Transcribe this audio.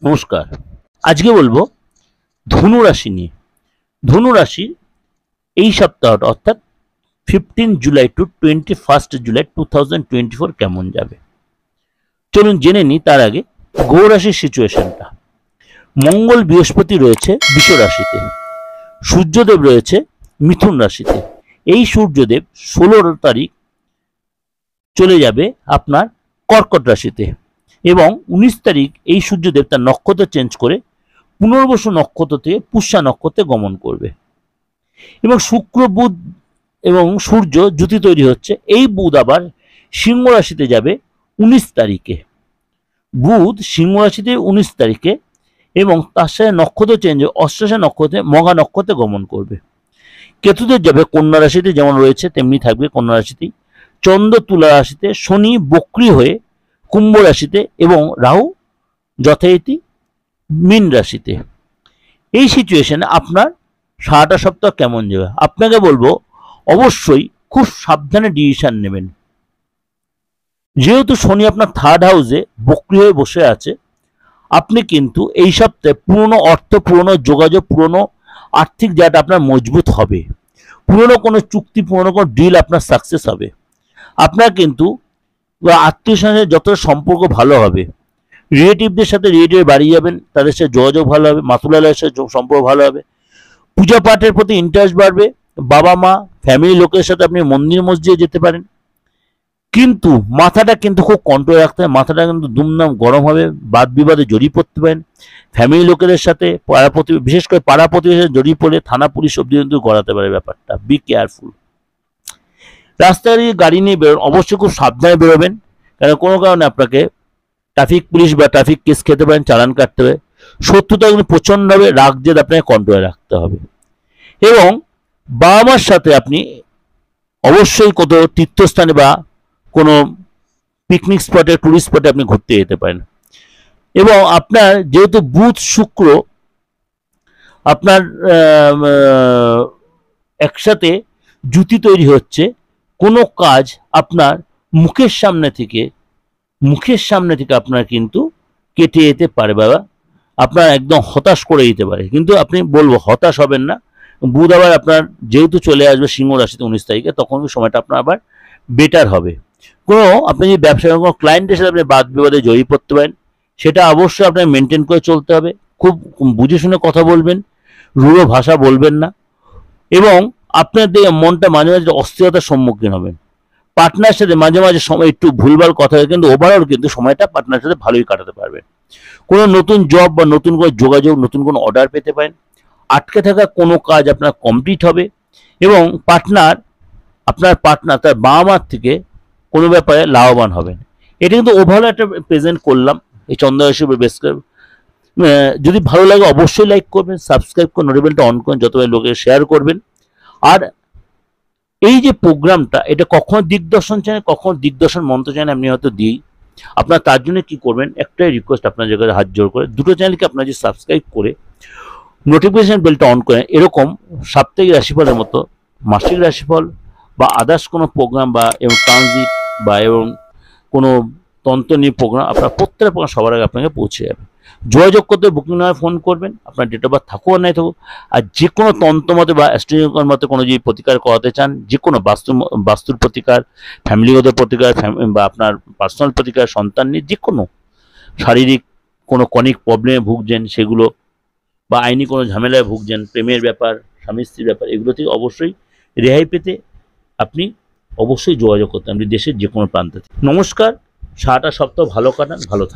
নমস্কার। আজকে বলবো ধনু রাশি নিয়ে। ধনু রাশি এই সপ্তাহটা অর্থাৎ 15 জুলাই টু 21 জুলাই 2024 কেমন যাবে চলুন জেনে নিই। তার আগে গ্রহ রাশির সিচুয়েশনটা। মঙ্গল বৃহস্পতি রয়েছে বৃষ রাশিতে, সূর্যদেব রয়েছে মিথুন রাশিতে। এই সূর্যদেব 16 তারিখ চলে যাবে আপনার কর্কট রাশিতে এবং 19 তারিখ এই সূর্যদেব তার নক্ষত্র চেঞ্জ করে পুনর্বসু নক্ষত্র থেকে পুষ্যা নক্ষত্রে গমন করবে এবং শুক্র বুধ এবং সূর্য জুতি তৈরি হচ্ছে। এই বুধ আবার সিংহ রাশিতে যাবে 19 তারিখে। বুধ সিংহ রাশিতে 19 তারিখে এবং তার সাথে নক্ষত্র চেঞ্জ হয়ে অশ্লেষা নক্ষত্রে মঘা নক্ষত্রে গমন করবে। কেতুদেব যাবে কন্যা রাশিতে, যেমন রয়েছে তেমনি থাকবে কন্যা রাশিতেই। চন্দ্র তুলা রাশিতে, শনি বক্রী হয়ে কুম্ভ রাশিতে এবং রাহু যথারীতি মীন রাশিতে। এই সিচুয়েশনে আপনার সারাটা সপ্তাহ কেমন যাবে আপনাকে বলবো অবশ্যই খুব সাবধানে ডিসিশন নেবেন। যেহেতু শনি আপনার থার্ড হাউসে বক্রী হয়ে বসে আছে, আপনি কিন্তু এই সপ্তাহে পুরনো অর্থ, পুরনো যোগাযোগ, পুরনো আর্থিক জায়গাটা আপনার মজবুত হবে। পুরনো কোনো চুক্তি, পুরনো কোনো ডিল আপনার সাকসেস হবে। আপনার কিন্তু আত্মীয় স্বজনের যত সম্পর্ক ভালো হবে। রিলেটিভদের সাথে রিলেটিভ বাড়ি যাবেন, তাদের সাথে যোগাযোগ ভালো হবে। মাতুলালয়ের সাথে সম্পর্ক ভালো হবে। পূজা পাঠের প্রতি ইন্টারেস্ট বাড়বে। বাবা মা ফ্যামিলি লোকের সাথে আপনি মন্দির মসজিদে যেতে পারেন, কিন্তু মাথাটা কিন্তু খুব কন্ট্রোল রাখতে হবে। মাথাটা কিন্তু দুমদাম গরম হবে, বাদ বিবাদে জড়িয়ে পড়তে পারেন। ফ্যামিলি লোকেদের সাথে বিশেষ করে পাড়া প্রতিবেশীর সাথে জড়িয়ে পড়ে থানা পুলিশ অব্দি কিন্তু গড়াতে পারে ব্যাপারটা। Be careful. রাস্তায় গাড়ি নিয়ে বেরোন, অবশ্যই খুব সাবধানে বেরোবেন, কারণ কোনো কারণে আপনাকে ট্রাফিক পুলিশ বা ট্রাফিক কেস খেতে পারেন, চালান কাটতে হবে। শত্রুতা কিন্তু প্রচণ্ড হবে, রাগ জেদ আপনাকে কন্ট্রোলে রাখতে হবে। এবং বাবা মার সাথে আপনি অবশ্যই কোথাও তীর্থস্থানে বা কোনো পিকনিক স্পটে, টুরিস্ট স্পটে আপনি ঘুরতে যেতে পারেন। এবং আপনার যেহেতু বুধ শুক্র আপনার একসাথে জুতি তৈরি হচ্ছে, কোনো কাজ আপনার মুখের সামনে থেকে আপনার কিন্তু কেটে যেতে পারে বাবা, আপনার একদম হতাশ করে দিতে পারে। কিন্তু আপনি বলবো হতাশ হবেন না। বুধ আবার আপনার যেহেতু চলে আসবে সিংহ রাশিতে 19 তারিখে, তখন সময়টা আপনার আবার বেটার হবে। কোনো আপনি যদি ব্যবসায় কোনো ক্লায়েন্টের সাথে আপনি বাদ বিবাদে জড়িয়ে পড়তে পারেন, সেটা অবশ্যই আপনার মেনটেন করে চলতে হবে। খুব বুঝে শুনে কথা বলবেন, রূঢ় ভাষা বলবেন না। এবং আপনার মনটা মাঝে মাঝে অস্থিরতার সম্মুখীন হবেন। পার্টনার সাথে মাঝে মাঝে সময় একটু ভুলভাল কথা হয়, কিন্তু ওভারঅল কিন্তু সময়টা পার্টনার সাথে ভালোই কাটাতে পারবেন। কোনো নতুন জব বা নতুন কোনো যোগাযোগ, নতুন কোনো অর্ডার পেতে পারেন। আটকে থাকা কোনো কাজ আপনার কমপ্লিট হবে এবং আপনার পার্টনার তার বাবা মার থেকে কোনো ব্যাপারে লাভবান হবেন। এটা কিন্তু ওভারঅল একটা প্রেজেন্ট করলাম এই চন্দ্র রাশির উপর বেস করে। যদি ভালো লাগে অবশ্যই লাইক করবেন, সাবস্ক্রাইব করে নোটিফিকেশনটা অন করুন, যতবার লোকে শেয়ার করবেন। আর এই যে প্রোগ্রামটা, এটা কখনো দিগদর্শন চ্যানেল, কখনো দিগদর্শন মন্ত্র চ্যানেল আমি হয়তো দিই। আপনার তার জন্য কি করবেন, একটাই রিকোয়েস্ট আপনার জায়গায় হাত জোর করে, দুটো চ্যানেলকে আপনার যে সাবস্ক্রাইব করে নোটিফিকেশন বেলটা অন করেন। এরকম সাপ্তাহিক রাশিফলের মতো মাসিক রাশিফল বা আদার্স কোনো প্রোগ্রাম বা এবং ট্রানজিট বা এবং কোনো তন্ত্র নিয়ে প্রোগ্রাম, আপনার প্রত্যেকটা প্রোগ্রাম সবার আগে আপনাকে পৌঁছে যাবে। যোগাযোগ করতে বুকিং নেওয়ার ফোন করবেন, আপনার ডেট অফ বার্থ থাকুক আর নাই থাকুক। আর যে কোনো তন্ত্রমতে বা অ্যাস্ট্রোলজিক্যাল মতে কোনো যদি প্রতিকার করাতে চান, যে কোনো বাস্তুর প্রতিকার, ফ্যামিলিগত প্রতিকার বা আপনার পার্সোনাল প্রতিকার, সন্তান নিয়ে যে কোনো শারীরিক কোনো কনিক প্রবলেমে ভুগছেন সেগুলো, বা আইনি কোনো ঝামেলায় ভুগছেন, প্রেমের ব্যাপার, স্বামী স্ত্রীর ব্যাপার, এগুলো থেকে অবশ্যই রেহাই পেতে আপনি অবশ্যই যোগাযোগ করতে, আপনি দেশের যে কোনো প্রান্ত থেকে। নমস্কার। সারাটা সপ্তাহ ভালো কাটান, ভালো থাকুন।